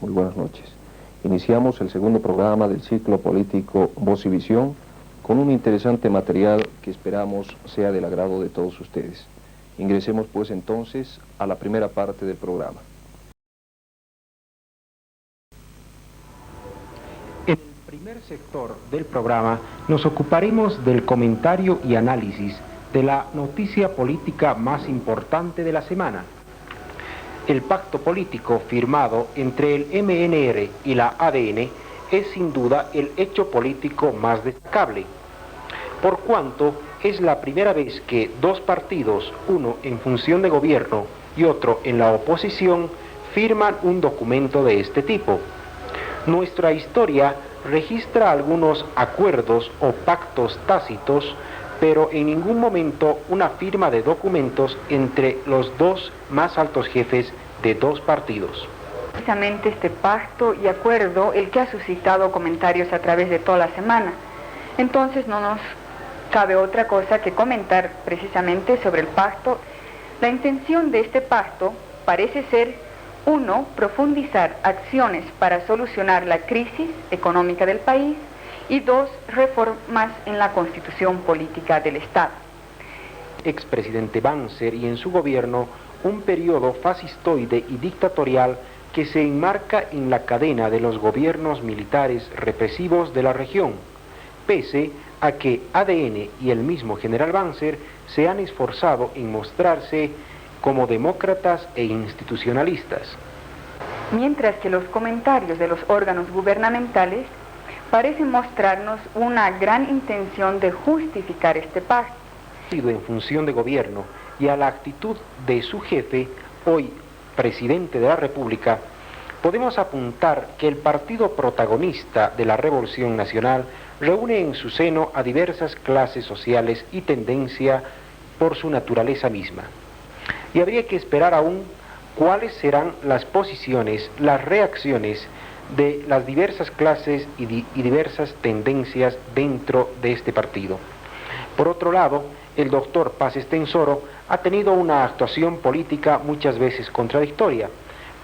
muy buenas noches. Iniciamos el segundo programa del ciclo político Voz y Visión con un interesante material que esperamos sea del agrado de todos ustedes. Ingresemos pues entonces a la primera parte del programa. En el primer sector del programa nos ocuparemos del comentario y análisis de la noticia política más importante de la semana. El pacto político firmado entre el MNR y la ADN es sin duda el hecho político más destacable, por cuanto es la primera vez que dos partidos, uno en función de gobierno y otro en la oposición, firman un documento de este tipo. Nuestra historia registra algunos acuerdos o pactos tácitos, pero en ningún momento una firma de documentos entre los dos más altos jefes de dos partidos. Precisamente este pacto y acuerdo el que ha suscitado comentarios a través de toda la semana. Entonces no nos cabe otra cosa que comentar precisamente sobre el pacto. La intención de este pacto parece ser: 1. Profundizar acciones para solucionar la crisis económica del país, y 2. Reformas en la constitución política del Estado. Expresidente Banzer y en su gobierno un periodo fascistoide y dictatorial que se enmarca en la cadena de los gobiernos militares represivos de la región, pese a que ADN y el mismo general Banzer se han esforzado en mostrarse como demócratas e institucionalistas. Mientras que los comentarios de los órganos gubernamentales parecen mostrarnos una gran intención de justificar este pacto. En función de gobierno y a la actitud de su jefe, hoy presidente de la República, podemos apuntar que el partido protagonista de la Revolución Nacional reúne en su seno a diversas clases sociales y tendencia por su naturaleza misma. Y habría que esperar aún cuáles serán las posiciones, las reacciones de las diversas clases y diversas tendencias dentro de este partido. Por otro lado, el doctor Paz Estenssoro ha tenido una actuación política muchas veces contradictoria,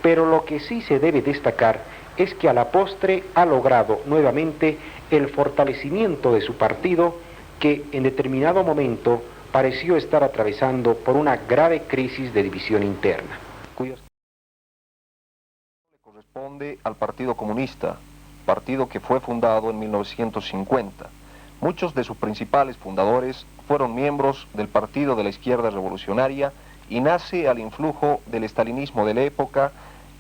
pero lo que sí se debe destacar es que a la postre ha logrado nuevamente el fortalecimiento de su partido, que en determinado momento pareció estar atravesando por una grave crisis de división interna. Le corresponde al Partido Comunista, partido que fue fundado en 1950. Muchos de sus principales fundadores fueron miembros del Partido de la Izquierda Revolucionaria y nace al influjo del estalinismo de la época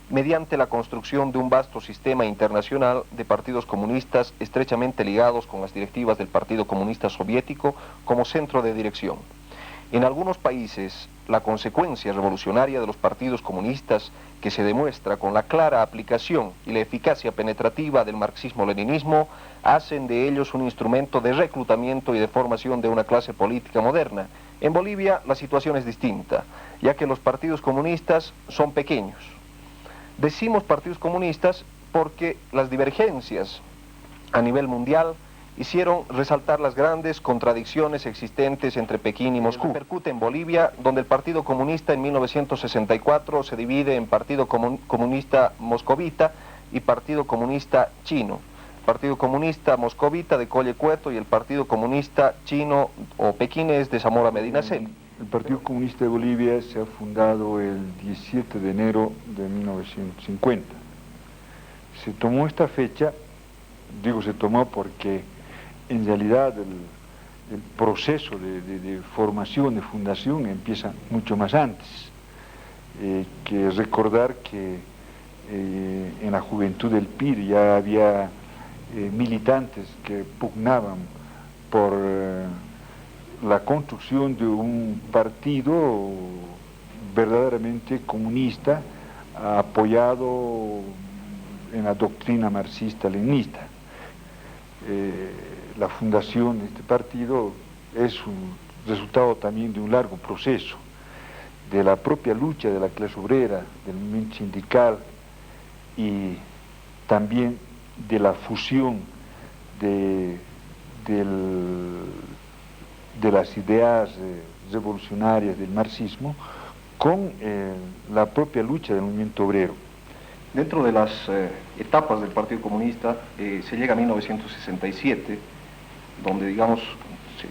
mediante la construcción de un vasto sistema internacional de partidos comunistas estrechamente ligados con las directivas del Partido Comunista Soviético como centro de dirección. En algunos países, la consecuencia revolucionaria de los partidos comunistas, que se demuestra con la clara aplicación y la eficacia penetrativa del marxismo-leninismo, hacen de ellos un instrumento de reclutamiento y de formación de una clase política moderna. En Bolivia la situación es distinta, ya que los partidos comunistas son pequeños. Decimos partidos comunistas porque las divergencias a nivel mundial hicieron resaltar las grandes contradicciones existentes entre Pekín y Moscú. Repercute en Bolivia, donde el Partido Comunista en 1964 se divide en Partido Comunista Moscovita y Partido Comunista Chino. Partido Comunista Moscovita de Colle Cueto y el Partido Comunista Chino o pequinés de Zamora Medinaceli. El Partido Comunista de Bolivia se ha fundado el 17 de enero de 1950. Se tomó esta fecha, digo se tomó porque en realidad el proceso de formación, de fundación, empieza mucho más antes. Que recordar que en la juventud del PIR ya había militantes que pugnaban por la construcción de un partido verdaderamente comunista, apoyado en la doctrina marxista-leninista. La fundación de este partido es un resultado también de un largo proceso, de la propia lucha de la clase obrera, del movimiento sindical y también de la fusión de las ideas revolucionarias del marxismo con la propia lucha del movimiento obrero. Dentro de las etapas del Partido Comunista se llega a 1967, donde, digamos, se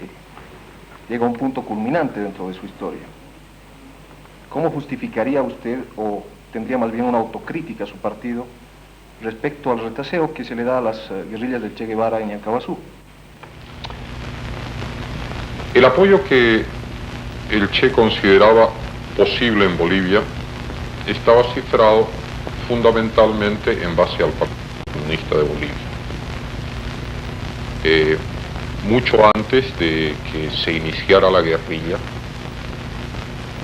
llega a un punto culminante dentro de su historia. ¿Cómo justificaría usted, o tendría más bien una autocrítica a su partido, respecto al retaseo que se le da a las guerrillas del Che Guevara en Yancabazú? El apoyo que el Che consideraba posible en Bolivia estaba cifrado fundamentalmente en base al Partido Comunista de Bolivia. Mucho antes de que se iniciara la guerrilla,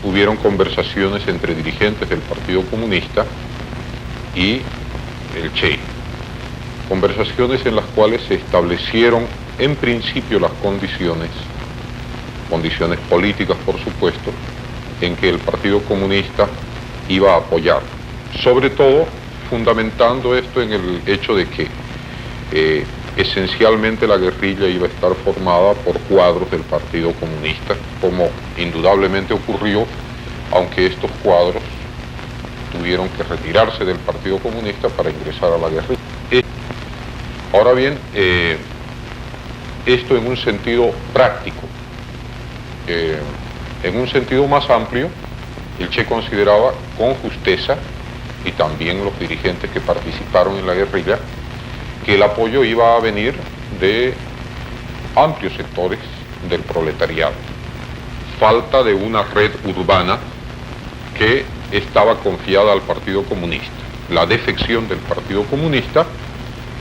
hubieron conversaciones entre dirigentes del Partido Comunista y el Che. Conversaciones en las cuales se establecieron en principio las condiciones políticas, por supuesto, en que el Partido Comunista iba a apoyar. Sobre todo, fundamentando esto en el hecho de que esencialmente la guerrilla iba a estar formada por cuadros del Partido Comunista, como indudablemente ocurrió, aunque estos cuadros tuvieron que retirarse del Partido Comunista para ingresar a la guerrilla. Ahora bien, esto en un sentido práctico. En un sentido más amplio, el Che consideraba con justeza, y también los dirigentes que participaron en la guerrilla, que el apoyo iba a venir de amplios sectores del proletariado. Falta de una red urbana que estaba confiada al Partido Comunista. La defección del Partido Comunista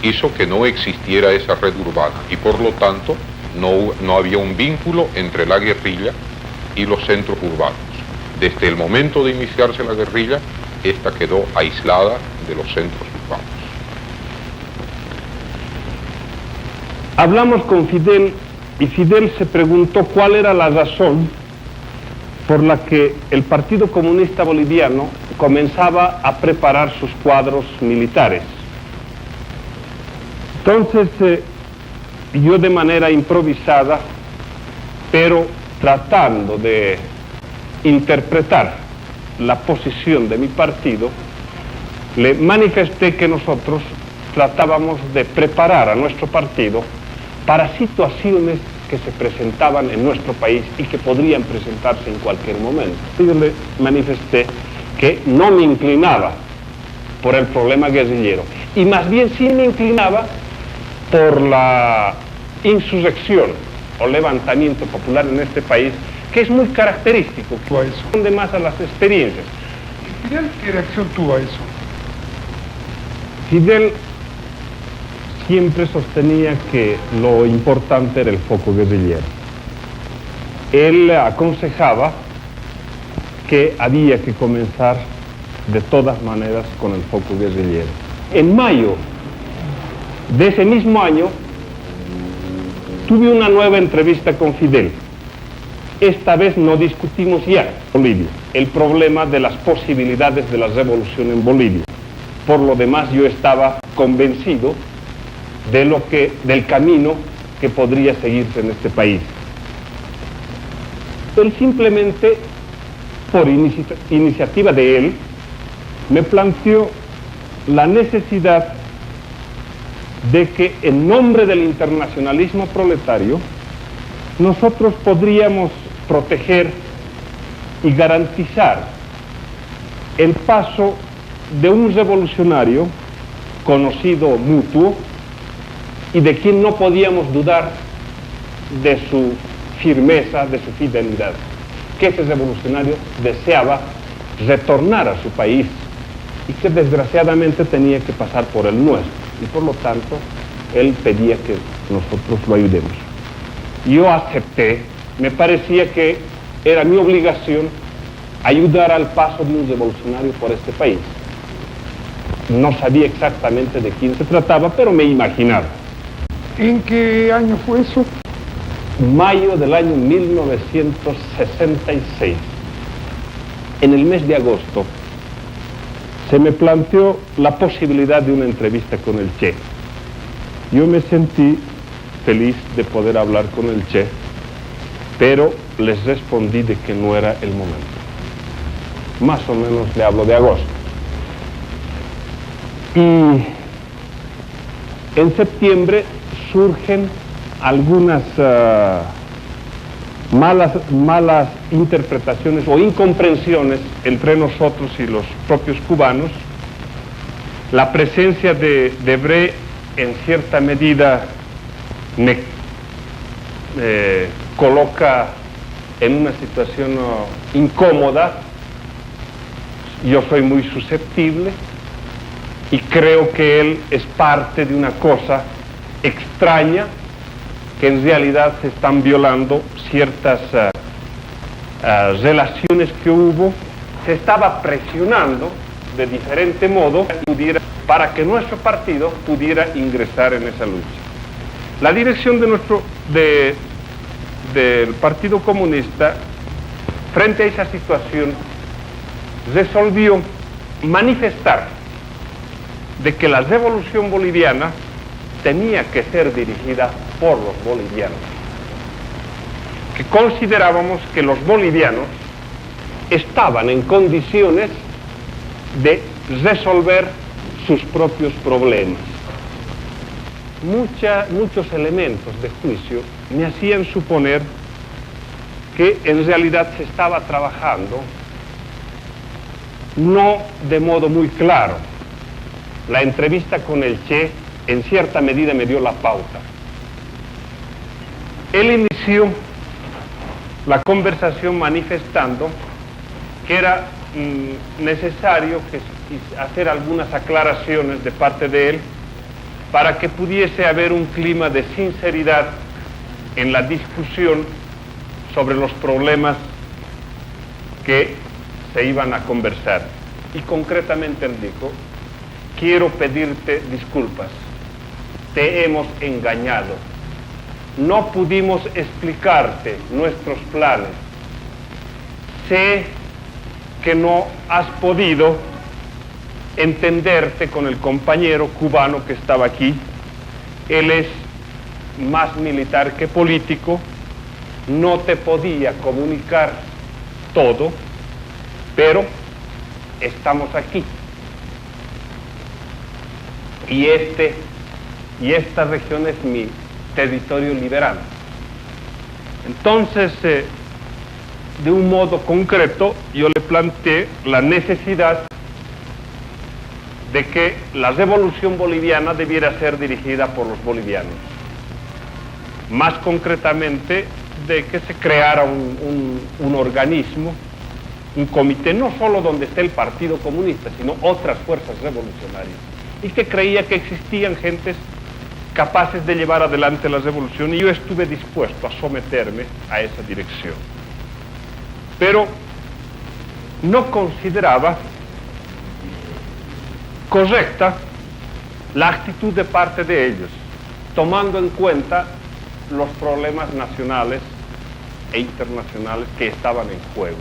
hizo que no existiera esa red urbana y por lo tanto no había un vínculo entre la guerrilla y los centros urbanos. Desde el momento de iniciarse la guerrilla, esta quedó aislada de los centros urbanos. Hablamos con Fidel y Fidel se preguntó cuál era la razón por la que el Partido Comunista Boliviano comenzaba a preparar sus cuadros militares. Entonces, yo de manera improvisada, pero tratando de interpretar la posición de mi partido, le manifesté que nosotros tratábamos de preparar a nuestro partido para situaciones que se presentaban en nuestro país y que podrían presentarse en cualquier momento. Yo le manifesté que no me inclinaba por el problema guerrillero, y más bien sí me inclinaba por la insurrección o levantamiento popular en este país, que es muy característico, que responde más a las experiencias. ¿Fidel qué reacción tuvo a eso? Fidel siempre sostenía que lo importante era el foco guerrillero. Él aconsejaba que había que comenzar de todas maneras con el foco guerrillero. En mayo de ese mismo año tuve una nueva entrevista con Fidel. Esta vez no discutimos ya Bolivia, el problema de las posibilidades de la revolución en Bolivia. Por lo demás, yo estaba convencido del camino que podría seguirse en este país. Él simplemente, por iniciativa de él, me planteó la necesidad de que en nombre del internacionalismo proletario nosotros podríamos proteger y garantizar el paso de un revolucionario conocido mutuo y de quien no podíamos dudar de su firmeza, de su fidelidad, que ese revolucionario deseaba retornar a su país y que desgraciadamente tenía que pasar por el nuestro, y por lo tanto él pedía que nosotros lo ayudemos. Yo acepté, me parecía que era mi obligación ayudar al paso de un revolucionario por este país. No sabía exactamente de quién se trataba, pero me imaginaba. ¿En qué año fue eso? Mayo del año 1966. En el mes de agosto se me planteó la posibilidad de una entrevista con el Che. Yo me sentí feliz de poder hablar con el Che, pero les respondí de que no era el momento. Más o menos le hablo de agosto. Y en septiembre surgen algunas malas interpretaciones o incomprensiones entre nosotros y los propios cubanos. La presencia de Debré en cierta medida me coloca en una situación incómoda. Yo soy muy susceptible y creo que él es parte de una cosa extraña, que en realidad se están violando ciertas relaciones que hubo. Se estaba presionando de diferente modo para que nuestro partido pudiera ingresar en esa lucha. La dirección del Partido Comunista, frente a esa situación, resolvió manifestar de que la revolución boliviana tenía que ser dirigida por los bolivianos, que considerábamos que los bolivianos estaban en condiciones de resolver sus propios problemas. Muchos elementos de juicio me hacían suponer que en realidad se estaba trabajando no de modo muy claro. La entrevista con el Che en cierta medida me dio la pauta. Él inició la conversación manifestando que era necesario hacer algunas aclaraciones de parte de él para que pudiese haber un clima de sinceridad en la discusión sobre los problemas que se iban a conversar. Y concretamente él dijo: quiero pedirte disculpas, te hemos engañado, no pudimos explicarte nuestros planes, sé que no has podido entenderte con el compañero cubano que estaba aquí, él es más militar que político, no te podía comunicar todo, pero estamos aquí. Y esta región es mi territorio liberal. Entonces, de un modo concreto, yo le planteé la necesidad de que la revolución boliviana debiera ser dirigida por los bolivianos. Más concretamente, de que se creara un organismo, un comité, no solo donde esté el Partido Comunista, sino otras fuerzas revolucionarias, y que creía que existían gentes capaces de llevar adelante la revolución, y yo estuve dispuesto a someterme a esa dirección. Pero no consideraba correcta la actitud de parte de ellos, tomando en cuenta los problemas nacionales e internacionales que estaban en juego.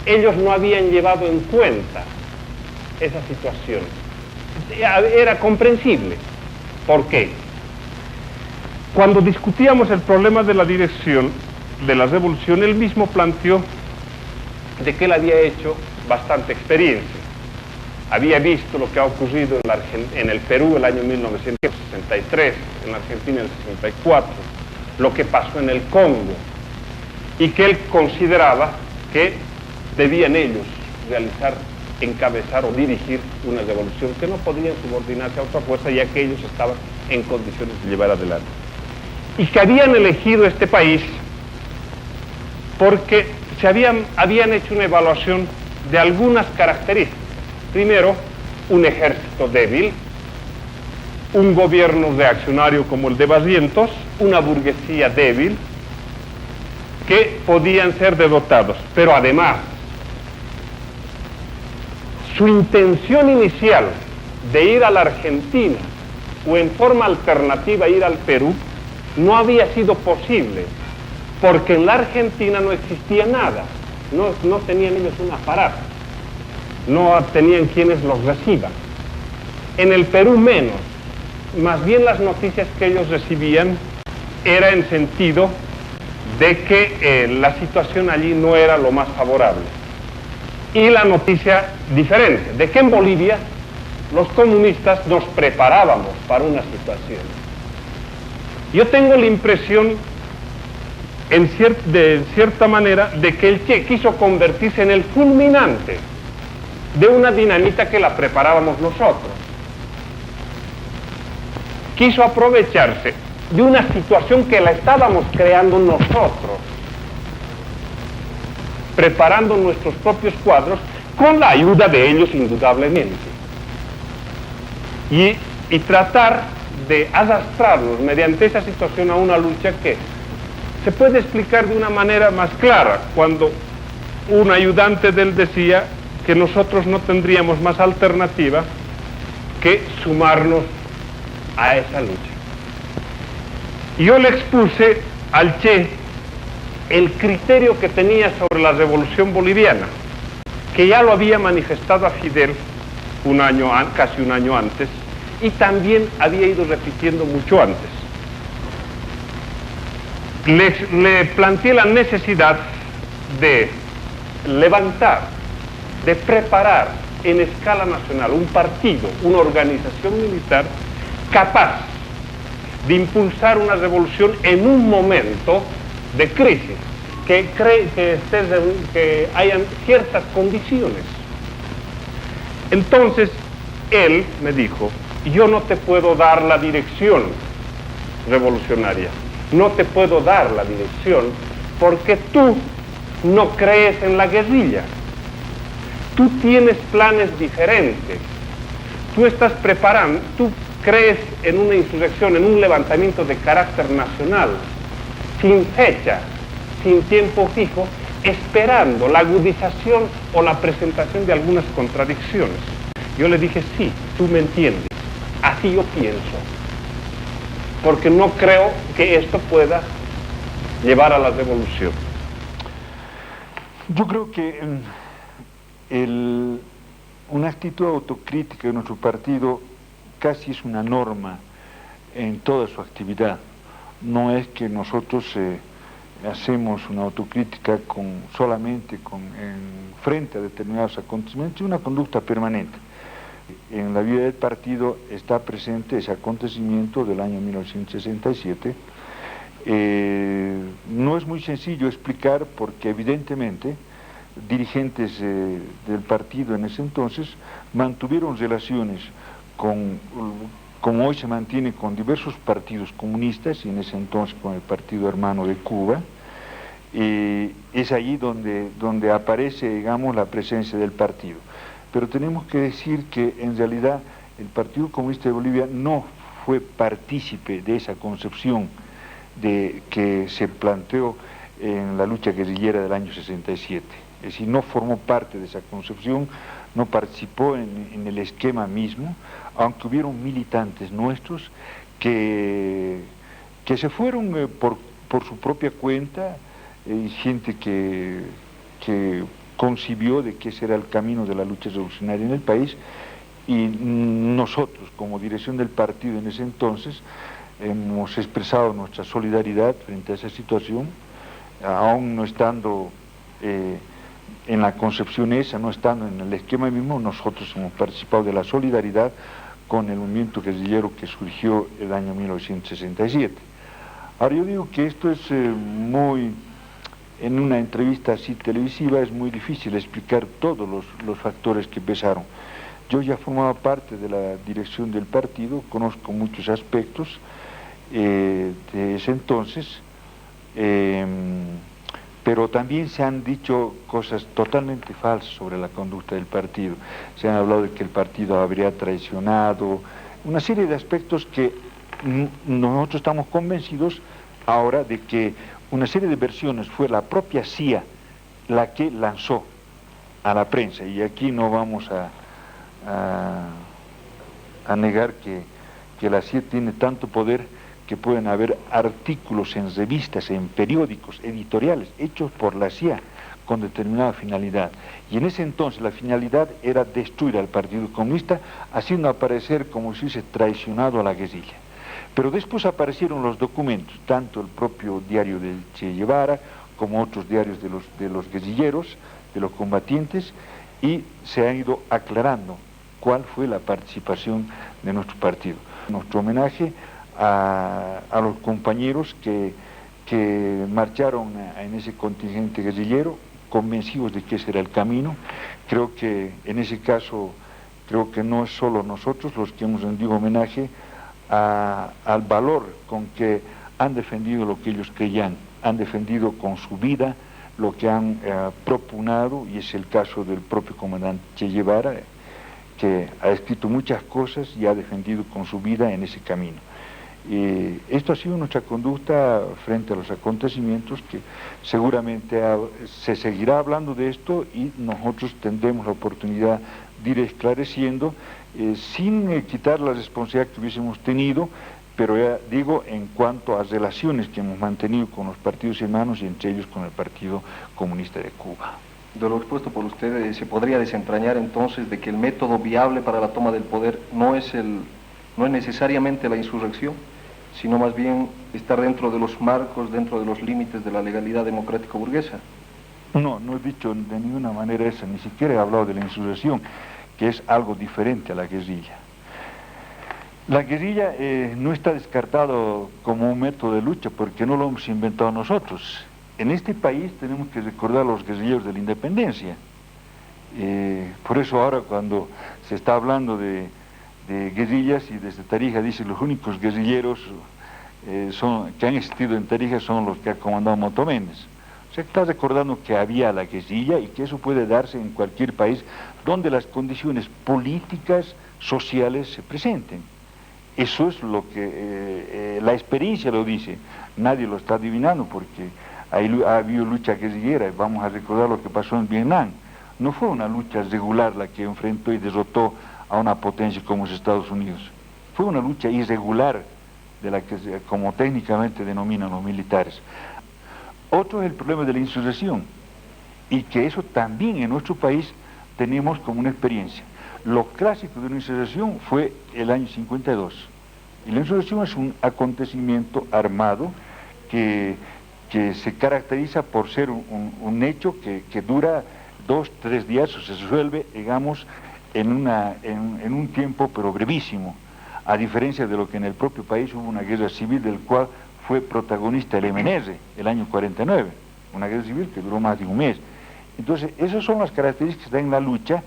Ellos no habían llevado en cuenta esa situación. Era comprensible. ¿Por qué? Cuando discutíamos el problema de la dirección de la revolución, él mismo planteó de que él había hecho bastante experiencia. Había visto lo que ha ocurrido en el Perú el año 1963, en la Argentina en el 64, lo que pasó en el Congo, y que él consideraba que debían ellos encabezar o dirigir una revolución, que no podían subordinarse a otra fuerza, ya que ellos estaban en condiciones de llevar adelante. Y que habían elegido este país porque habían hecho una evaluación de algunas características. Primero, un ejército débil, un gobierno reaccionario como el de Barrientos, una burguesía débil, que podían ser derrotados. Pero además, su intención inicial de ir a la Argentina o en forma alternativa ir al Perú no había sido posible, porque en la Argentina no existía nada, no tenían ellos un aparato, no tenían quienes los reciban. En el Perú menos, más bien las noticias que ellos recibían era en sentido de que la situación allí no era lo más favorable. Y la noticia diferente, de que en Bolivia los comunistas nos preparábamos para una situación. Yo tengo la impresión, de cierta manera, de que el Che quiso convertirse en el culminante de una dinamita que la preparábamos nosotros. Quiso aprovecharse de una situación que la estábamos creando nosotros, preparando nuestros propios cuadros con la ayuda de ellos indudablemente, y tratar de arrastrarnos mediante esa situación a una lucha que se puede explicar de una manera más clara cuando un ayudante de él decía que nosotros no tendríamos más alternativa que sumarnos a esa lucha. Y yo le expuse al Che el criterio que tenía sobre la revolución boliviana, que ya lo había manifestado a Fidel casi un año antes, y también había ido repitiendo mucho antes. Le planteé la necesidad de levantar, de preparar en escala nacional un partido, una organización militar capaz de impulsar una revolución en un momento de crisis, que hayan ciertas condiciones. Entonces, él me dijo: yo no te puedo dar la dirección revolucionaria, no te puedo dar la dirección porque tú no crees en la guerrilla, tú tienes planes diferentes, tú estás preparando, tú crees en una insurrección, en un levantamiento de carácter nacional, sin fecha, sin tiempo fijo, esperando la agudización o la presentación de algunas contradicciones. Yo le dije: sí, tú me entiendes, así yo pienso, porque no creo que esto pueda llevar a la revolución. Yo creo que una actitud autocrítica de nuestro partido casi es una norma en toda su actividad. No es que nosotros hacemos una autocrítica solamente frente a determinados acontecimientos, es una conducta permanente. En la vida del partido está presente ese acontecimiento del año 1967. No es muy sencillo explicar porque evidentemente dirigentes del partido en ese entonces mantuvieron relaciones como hoy se mantiene con diversos partidos comunistas, y en ese entonces con el Partido Hermano de Cuba. Es allí donde aparece, digamos, la presencia del partido. Pero tenemos que decir que en realidad el Partido Comunista de Bolivia no fue partícipe de esa concepción que se planteó en la lucha guerrillera del año 67. Es decir, no formó parte de esa concepción, no participó en el esquema mismo, aunque hubieron militantes nuestros que se fueron por su propia cuenta, y gente que concibió de que ese era el camino de la lucha revolucionaria en el país, y nosotros como dirección del partido en ese entonces hemos expresado nuestra solidaridad frente a esa situación, aún no estando en la concepción esa, no estando en el esquema mismo. Nosotros hemos participado de la solidaridad con el movimiento guerrillero que surgió el año 1967. Ahora, yo digo que esto es en una entrevista así televisiva es muy difícil explicar todos los factores que pesaron. Yo ya formaba parte de la dirección del partido, conozco muchos aspectos de ese entonces, pero también se han dicho cosas totalmente falsas sobre la conducta del partido. Se han hablado de que el partido habría traicionado, una serie de aspectos que nosotros estamos convencidos ahora de que una serie de versiones fue la propia CIA la que lanzó a la prensa, y aquí no vamos a negar que la CIA tiene tanto poder que pueden haber artículos en revistas, en periódicos, editoriales, hechos por la CIA con determinada finalidad. Y en ese entonces la finalidad era destruir al Partido Comunista, haciendo aparecer como si hubiese traicionado a la guerrilla. Pero después aparecieron los documentos, tanto el propio diario del Che Guevara, como otros diarios de los guerrilleros, de los combatientes, y se han ido aclarando cuál fue la participación de nuestro partido. Nuestro homenaje a los compañeros que marcharon en ese contingente guerrillero, convencidos de que ese era el camino. Creo que en ese caso, creo que no es solo nosotros los que hemos rendido homenaje al valor con que han defendido lo que ellos creían, han defendido con su vida lo que han propugnado, y es el caso del propio comandante Che Guevara, que ha escrito muchas cosas y ha defendido con su vida en ese camino. Esto ha sido nuestra conducta frente a los acontecimientos, que seguramente se seguirá hablando de esto y nosotros tendremos la oportunidad de ir esclareciendo sin quitar la responsabilidad que hubiésemos tenido, pero ya digo, en cuanto a relaciones que hemos mantenido con los partidos hermanos y entre ellos con el Partido Comunista de Cuba. De lo expuesto por usted, ¿se podría desentrañar entonces de que el método viable para la toma del poder no es necesariamente la insurrección, sino más bien estar dentro de los marcos, dentro de los límites de la legalidad democrático-burguesa? No he dicho de ninguna manera eso, ni siquiera he hablado de la insurrección, que es algo diferente a la guerrilla. La guerrilla no está descartado como un método de lucha porque no lo hemos inventado nosotros. En este país tenemos que recordar a los guerrilleros de la independencia. Por eso ahora cuando se está hablando de guerrillas, y desde Tarija dice los únicos guerrilleros que han existido en Tarija son los que ha comandado Moto Méndez. O sea, está recordando que había la guerrilla y que eso puede darse en cualquier país donde las condiciones políticas, sociales se presenten. Eso es lo que la experiencia lo dice, nadie lo está adivinando porque ha habido lucha guerrillera. Vamos a recordar lo que pasó en Vietnam. No fue una lucha regular la que enfrentó y derrotó a una potencia como los Estados Unidos. Fue una lucha irregular, de la que como técnicamente denominan los militares. Otro es el problema de la insurrección, y que eso también en nuestro país tenemos como una experiencia. Lo clásico de una insurrección fue el año 52. Y la insurrección es un acontecimiento armado que se caracteriza por ser un hecho que dura 2-3 días, o se resuelve, digamos, en un tiempo pero brevísimo, a diferencia de lo que en el propio país hubo una guerra civil del cual fue protagonista el MNR, el año 49, una guerra civil que duró más de un mes. Entonces, esas son las características que dan la lucha,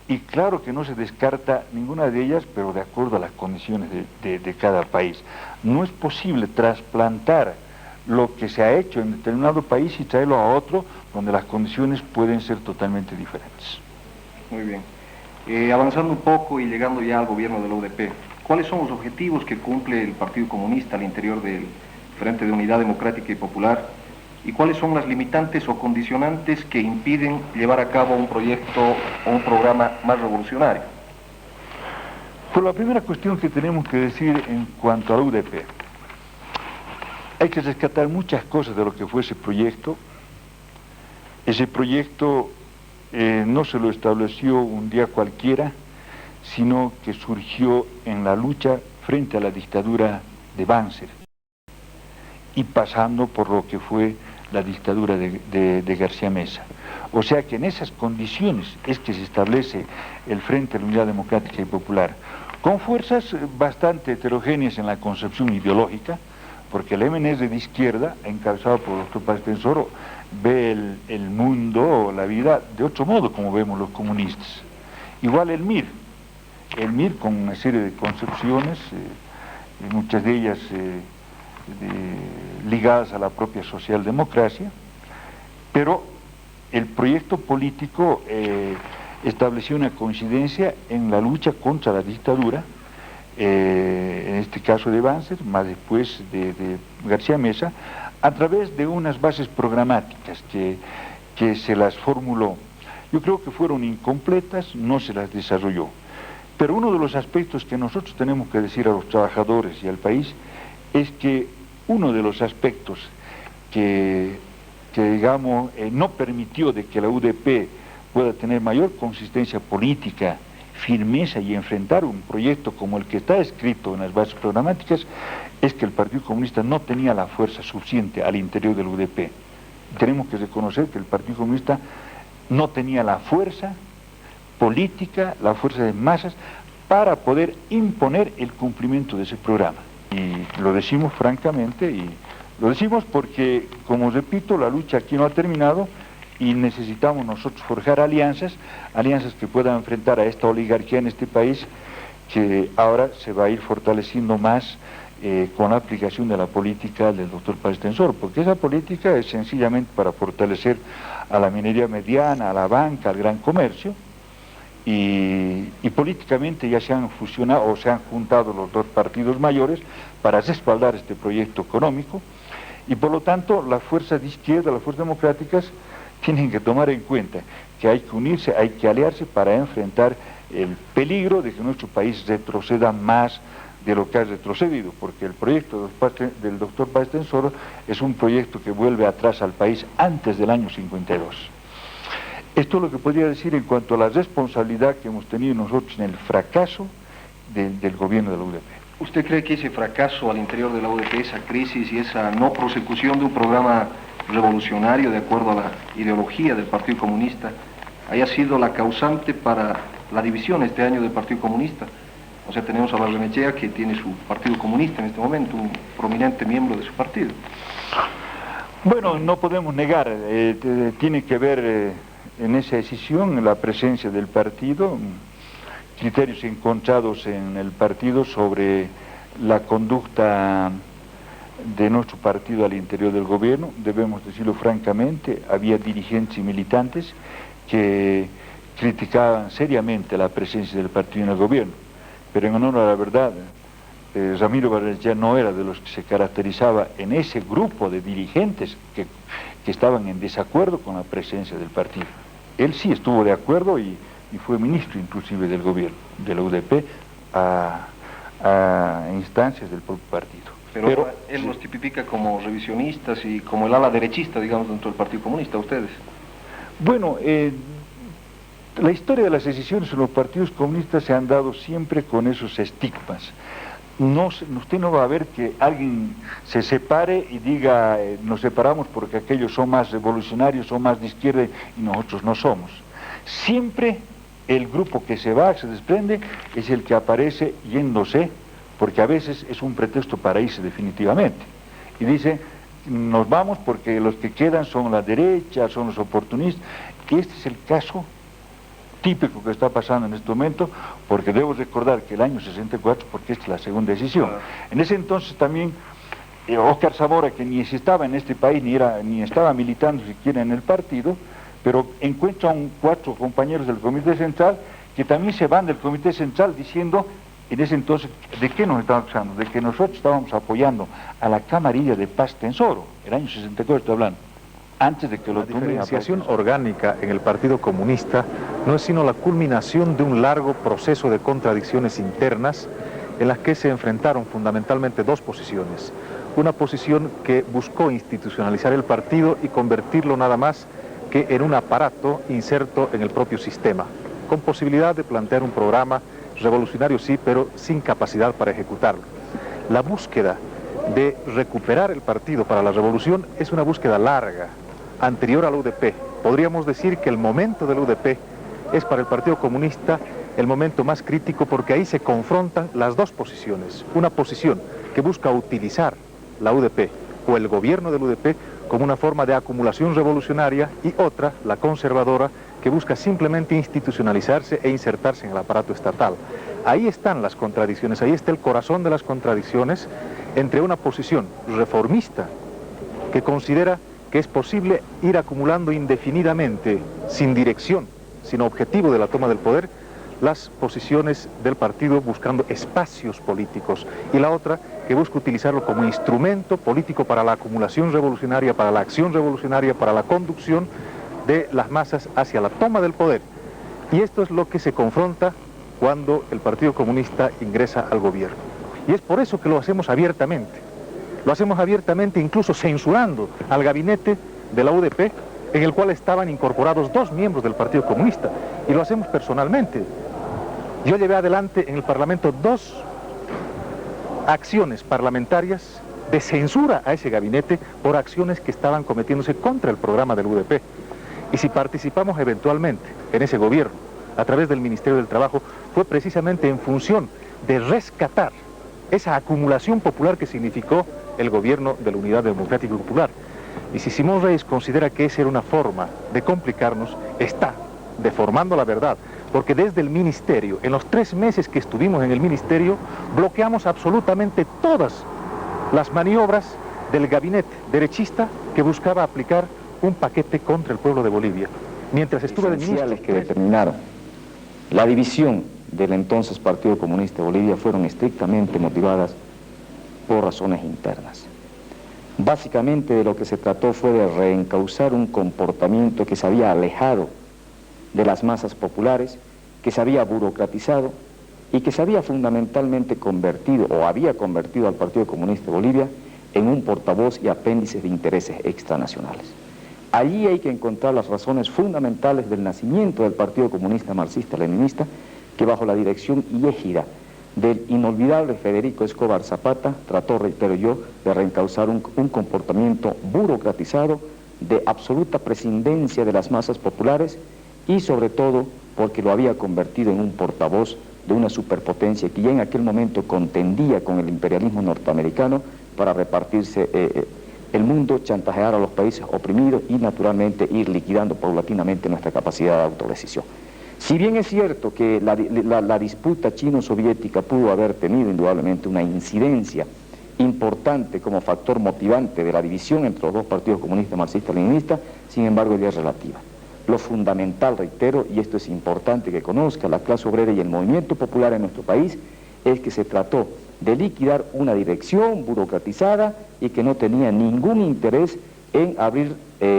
y claro que no se descarta ninguna de ellas, pero de acuerdo a las condiciones de cada país. No es posible trasplantar lo que se ha hecho en determinado país y traerlo a otro donde las condiciones pueden ser totalmente diferentes. Muy bien. Avanzando un poco y llegando ya al gobierno de la UDP, ¿cuáles son los objetivos que cumple el Partido Comunista al interior del Frente de Unidad Democrática y Popular? ¿Y cuáles son las limitantes o condicionantes que impiden llevar a cabo un proyecto o un programa más revolucionario? Por la primera cuestión que tenemos que decir en cuanto a la UDP, hay que rescatar muchas cosas de lo que fue ese proyecto. Ese proyecto no se lo estableció un día cualquiera, sino que surgió en la lucha frente a la dictadura de Banzer y pasando por lo que fue la dictadura de García Meza. O sea que en esas condiciones es que se establece el Frente de la Unidad Democrática y Popular, con fuerzas bastante heterogéneas en la concepción ideológica, porque el MNR de izquierda, encabezado por el doctor Paz Tensoro, ve el mundo o la vida de otro modo como vemos los comunistas. Igual el MIR con una serie de concepciones, muchas de ellas ligadas a la propia socialdemocracia, pero el proyecto político estableció una coincidencia en la lucha contra la dictadura, en este caso de Banzer, más después de García Meza, a través de unas bases programáticas que se las formuló. Yo creo que fueron incompletas, no se las desarrolló. Pero uno de los aspectos que nosotros tenemos que decir a los trabajadores y al país es que uno de los aspectos que digamos, no permitió de que la UDP pueda tener mayor consistencia política, firmeza y enfrentar un proyecto como el que está escrito en las bases programáticas, es que el Partido Comunista no tenía la fuerza suficiente al interior del UDP. Tenemos que reconocer que el Partido Comunista no tenía la fuerza política, la fuerza de masas, para poder imponer el cumplimiento de ese programa. Y lo decimos francamente, y lo decimos porque, como repito, la lucha aquí no ha terminado y necesitamos nosotros forjar alianzas que puedan enfrentar a esta oligarquía en este país, que ahora se va a ir fortaleciendo más con la aplicación de la política del doctor Paz Estenssoro, porque esa política es sencillamente para fortalecer a la minería mediana, a la banca, al gran comercio, y políticamente ya se han fusionado o se han juntado los dos partidos mayores para respaldar este proyecto económico, y por lo tanto las fuerzas de izquierda, las fuerzas democráticas, tienen que tomar en cuenta que hay que unirse, hay que aliarse para enfrentar el peligro de que nuestro país retroceda más de lo que ha retrocedido, porque el proyecto del doctor Paz Estenssoro es un proyecto que vuelve atrás al país antes del año 52. Esto es lo que podría decir en cuanto a la responsabilidad que hemos tenido nosotros en el fracaso del gobierno de la UDP. ¿Usted cree que ese fracaso al interior de la UDP, esa crisis y esa no prosecución de un programa revolucionario de acuerdo a la ideología del Partido Comunista haya sido la causante para la división este año del Partido Comunista? O sea, tenemos a Barrenechea, que tiene su Partido Comunista en este momento, un prominente miembro de su partido. Bueno, no podemos negar, tiene que ver en esa decisión la presencia del partido, criterios encontrados en el partido sobre la conducta de nuestro partido al interior del gobierno. Debemos decirlo francamente, había dirigentes y militantes que criticaban seriamente la presencia del partido en el gobierno, pero en honor a la verdad, Ramiro Barrenechea no era de los que se caracterizaba en ese grupo de dirigentes que estaban en desacuerdo con la presencia del partido. Él sí estuvo de acuerdo y fue ministro inclusive del gobierno, de la UDP, a instancias del propio partido. Pero él los tipifica como revisionistas y como el ala derechista, digamos, dentro del Partido Comunista, ¿ustedes? Bueno, la historia de las decisiones en los partidos comunistas se han dado siempre con esos estigmas. Usted no va a ver que alguien se separe y diga, nos separamos porque aquellos son más revolucionarios, son más de izquierda y nosotros no somos. Siempre el grupo que se va, se desprende, es el que aparece yéndose, porque a veces es un pretexto para irse definitivamente. Y dice, nos vamos porque los que quedan son la derecha, son los oportunistas. Este es el caso típico que está pasando en este momento, porque debo recordar que el año 64, porque esta es la segunda decisión, en ese entonces también Óscar Zamora, que ni estaba en este país, ni estaba militando siquiera en el partido, pero encuentra a 4 compañeros del Comité Central que también se van del Comité Central diciendo, en ese entonces, ¿de qué nos estaban acusando? De que nosotros estábamos apoyando a la camarilla de Paz Estenssoro, el año 64 estoy hablando, antes de que lo tomen. La diferenciación orgánica en el Partido Comunista no es sino la culminación de un largo proceso de contradicciones internas en las que se enfrentaron fundamentalmente dos posiciones. Una posición que buscó institucionalizar el partido y convertirlo nada más que en un aparato inserto en el propio sistema, con posibilidad de plantear un programa revolucionario sí, pero sin capacidad para ejecutarlo. La búsqueda de recuperar el partido para la revolución es una búsqueda larga, anterior a la UDP. Podríamos decir que el momento de la UDP es para el Partido Comunista el momento más crítico, porque ahí se confrontan las dos posiciones. Una posición que busca utilizar la UDP o el gobierno de la UDP como una forma de acumulación revolucionaria, y otra, la conservadora, que busca simplemente institucionalizarse e insertarse en el aparato estatal. Ahí están las contradicciones, ahí está el corazón de las contradicciones entre una posición reformista que considera que es posible ir acumulando indefinidamente, sin dirección, sin objetivo de la toma del poder, las posiciones del partido buscando espacios políticos, y la otra que busca utilizarlo como instrumento político para la acumulación revolucionaria, para la acción revolucionaria, para la conducción de las masas hacia la toma del poder. Y esto es lo que se confronta cuando el Partido Comunista ingresa al gobierno. Y es por eso que lo hacemos abiertamente. Lo hacemos abiertamente, incluso censurando al gabinete de la UDP, en el cual estaban incorporados 2 miembros del Partido Comunista, y lo hacemos personalmente. Yo llevé adelante en el Parlamento 2 acciones parlamentarias de censura a ese gabinete por acciones que estaban cometiéndose contra el programa del UDP. Y si participamos eventualmente en ese gobierno, a través del Ministerio del Trabajo, fue precisamente en función de rescatar esa acumulación popular que significó el gobierno de la Unidad Democrática y Popular. Y si Simón Reyes considera que esa era una forma de complicarnos, está deformando la verdad, porque desde el Ministerio, en los 3 meses que estuvimos en el Ministerio, bloqueamos absolutamente todas las maniobras del gabinete derechista que buscaba aplicar un paquete contra el pueblo de Bolivia. Mientras estuve de ministro... que determinaron la división del entonces Partido Comunista de Bolivia fueron estrictamente motivadas por razones internas. Básicamente de lo que se trató fue de reencauzar un comportamiento que se había alejado de las masas populares, que se había burocratizado y que se había fundamentalmente convertido, o había convertido al Partido Comunista de Bolivia en un portavoz y apéndice de intereses extranacionales. Allí hay que encontrar las razones fundamentales del nacimiento del Partido Comunista Marxista-Leninista, que bajo la dirección y égida del inolvidable Federico Escobar Zapata trató, reitero yo, de reencauzar un comportamiento burocratizado de absoluta prescindencia de las masas populares y sobre todo porque lo había convertido en un portavoz de una superpotencia que ya en aquel momento contendía con el imperialismo norteamericano para repartirse el mundo, chantajear a los países oprimidos y naturalmente ir liquidando paulatinamente nuestra capacidad de autodecisión. Si bien es cierto que la disputa chino-soviética pudo haber tenido indudablemente una incidencia importante como factor motivante de la división entre los dos partidos comunistas marxista-leninistas, sin embargo ella es relativa. Lo fundamental, reitero, y esto es importante que conozca la clase obrera y el movimiento popular en nuestro país, es que se trató de liquidar una dirección burocratizada y que no tenía ningún interés en abrir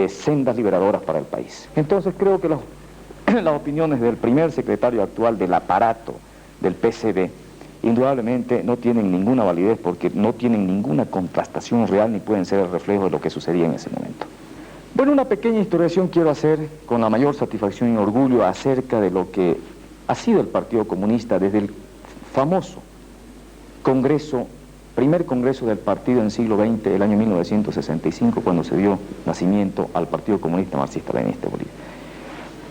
sendas liberadoras para el país. Entonces creo que las opiniones del primer secretario actual del aparato del PCB indudablemente no tienen ninguna validez porque no tienen ninguna contrastación real ni pueden ser el reflejo de lo que sucedía en ese momento. Bueno, una pequeña historiación quiero hacer con la mayor satisfacción y orgullo acerca de lo que ha sido el Partido Comunista desde el famoso primer congreso del partido en el siglo XX, el año 1965, cuando se dio nacimiento al Partido Comunista Marxista-Leninista de Bolivia.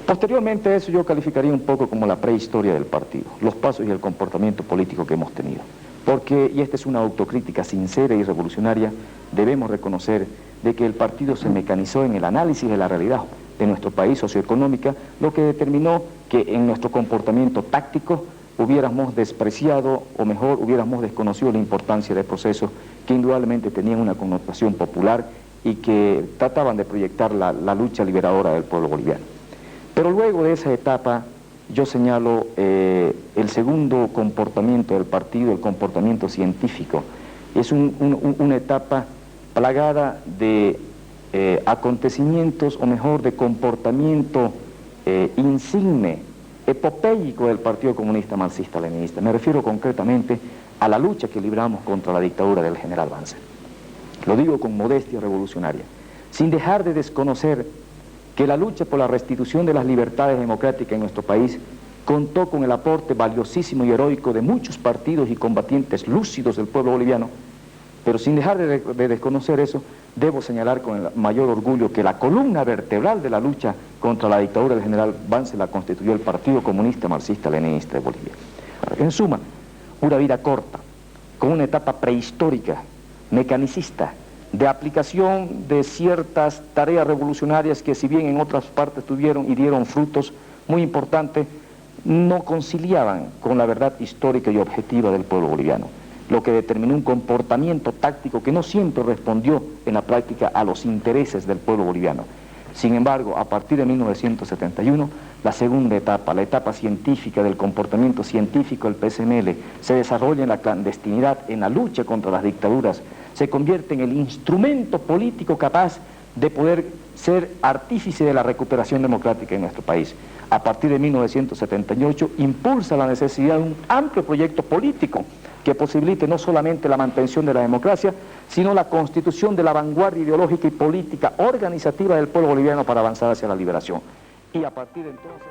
Posteriormente a eso yo calificaría un poco como la prehistoria del partido, los pasos y el comportamiento político que hemos tenido. Porque, y esta es una autocrítica sincera y revolucionaria, debemos reconocer de que el partido se mecanizó en el análisis de la realidad de nuestro país socioeconómica, lo que determinó que en nuestro comportamiento táctico hubiéramos despreciado, o mejor, hubiéramos desconocido la importancia de procesos que indudablemente tenían una connotación popular y que trataban de proyectar la lucha liberadora del pueblo boliviano. Pero luego de esa etapa, yo señalo el segundo comportamiento del partido, el comportamiento científico. Es una etapa plagada de acontecimientos, o mejor, de comportamiento insigne, epopéico del Partido Comunista Marxista-Leninista. Me refiero concretamente a la lucha que libramos contra la dictadura del general Banzer. Lo digo con modestia revolucionaria, sin dejar de desconocer que la lucha por la restitución de las libertades democráticas en nuestro país contó con el aporte valiosísimo y heroico de muchos partidos y combatientes lúcidos del pueblo boliviano, pero sin dejar de desconocer eso, debo señalar con el mayor orgullo que la columna vertebral de la lucha contra la dictadura del general Banzer la constituyó el Partido Comunista Marxista-Leninista de Bolivia. En suma, una vida corta, con una etapa prehistórica, mecanicista, de aplicación de ciertas tareas revolucionarias que si bien en otras partes tuvieron y dieron frutos muy importantes, no conciliaban con la verdad histórica y objetiva del pueblo boliviano, lo que determinó un comportamiento táctico que no siempre respondió en la práctica a los intereses del pueblo boliviano. Sin embargo, a partir de 1971, la segunda etapa, la etapa científica del comportamiento científico del PSML, se desarrolla en la clandestinidad, en la lucha contra las dictaduras, se convierte en el instrumento político capaz de poder ser artífice de la recuperación democrática en nuestro país. A partir de 1978, impulsa la necesidad de un amplio proyecto político que posibilite no solamente la mantención de la democracia, sino la constitución de la vanguardia ideológica y política organizativa del pueblo boliviano para avanzar hacia la liberación. Y a partir de entonces...